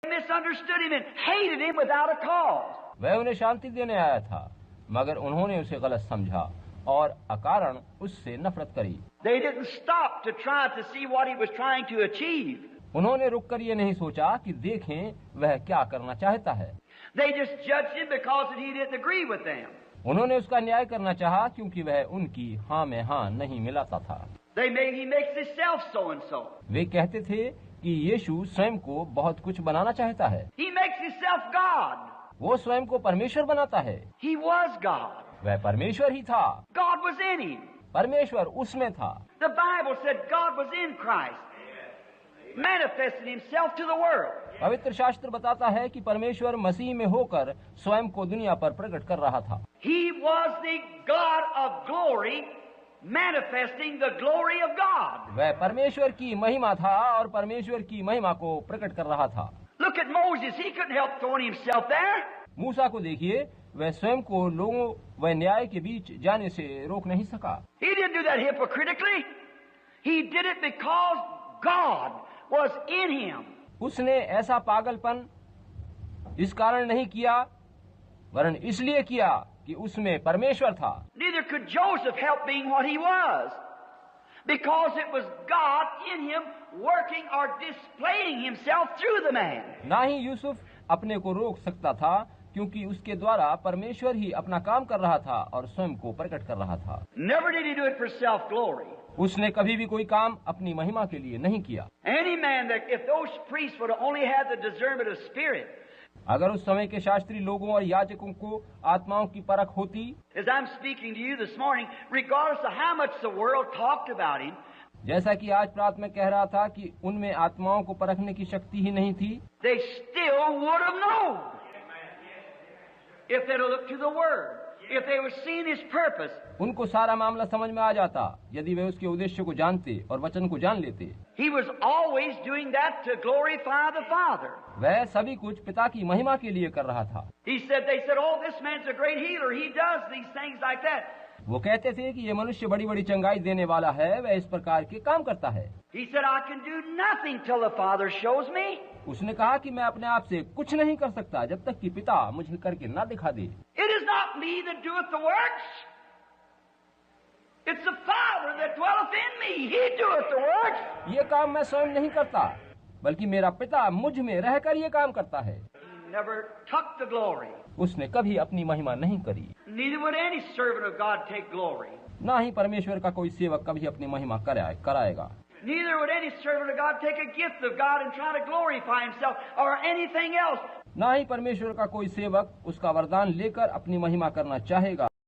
Misunderstood him and hated him without a cause. वह उन्हें शांति देने आया था, मगर उन्होंने उसे गलत समझा और अकारण उससे नफरत करी। They didn't stop to try to see what he was trying to achieve. उन्होंने रुककर ये नहीं सोचा कि देखें वह क्या करना चाहता है। They just judged him because he didn't agree with them. उन्होंने उसका न्याय करना चाहा क्योंकि वह उनकी हाँ में हाँ नहीं मिलाता था। He makes himself so and so. वे कहते थे कि यीशु स्वयं को बहुत कुछ बनाना चाहता है। He makes himself God. वो स्वयं को परमेश्वर बनाता है। He was God. वह परमेश्वर ही था। God was in him. परमेश्वर उसमें था। The Bible said God was in Christ, manifesting himself to the world. पवित्र शास्त्र बताता है कि परमेश्वर मसीह में होकर स्वयं को दुनिया पर प्रकट कर रहा था। He was the God of glory, manifesting the glory of God. वह परमेश्वर की महिमा था और परमेश्वर की महिमा को प्रकट कर रहा था। Look at Moses. He couldn't help throwing himself there. मूसा को देखिए, वह स्वयं को लोगों व न्याय के बीच जाने से रोक नहीं सका। He didn't do that hypocritically. He did it because God was in him. उसने ऐसा पागलपन इस कारण नहीं किया, वरन इसलिए किया कि उसमें परमेश्वर था। Neither could Joseph help being what he was, because it was God in him working or displaying himself through the man. ना ही यूसुफ अपने को रोक सकता था, क्योंकि उसके द्वारा परमेश्वर ही अपना काम कर रहा था और स्वयं को प्रकट कर रहा था। Never did he do it for self-glory. उसने कभी भी कोई काम अपनी महिमा के लिए नहीं किया। Any man that, if those priests would have only had the discernment of spirit, अगर उस समय के शास्त्री लोगों और याजकों को आत्माओं की परख होती, as I'm speaking to you this morning, regardless of how much the world talked about him, जैसा कि आज प्रात में कह रहा था कि उनमें आत्माओं को परखने की शक्ति ही नहीं थी, they still would have known. If they'd have looked to the Word, if they were seeing His purpose. उनको सारा मामला समझ में आ जाता यदि वे उसके उद्देश्य को जानते और वचन को जान लेते। He was always doing that to glorify the Father. वह सभी कुछ पिता की महिमा के लिए कर रहा था। They said, "Oh, this man's a great healer. He does these things like that." वो कहते थे कि ये मनुष्य बड़ी बड़ी चंगाई देने वाला है, वह इस प्रकार के काम करता है। He said, "I can do nothing till the Father shows me." उसने कहा कि मैं अपने आप से कुछ नहीं कर सकता जब तक कि पिता मुझे करके ना दिखा दे। It is not me that doeth the works. It's the Father that dwelleth in me. He doeth the works. ये काम मैं स्वयं नहीं करता, बल्कि मेरा पिता मुझ में रहकर ये काम करता है। He never took the glory. उसने कभी अपनी महिमा नहीं करी। Neither would any servant of God take glory. ना ही परमेश्वर का कोई सेवक कभी अपनी महिमा कराएगा। Neither would any servant of God take a gift of God and try to glorify himself or anything else. ना ही परमेश्वर का कोई सेवक उसका वरदान लेकर अपनी महिमा करना चाहेगा।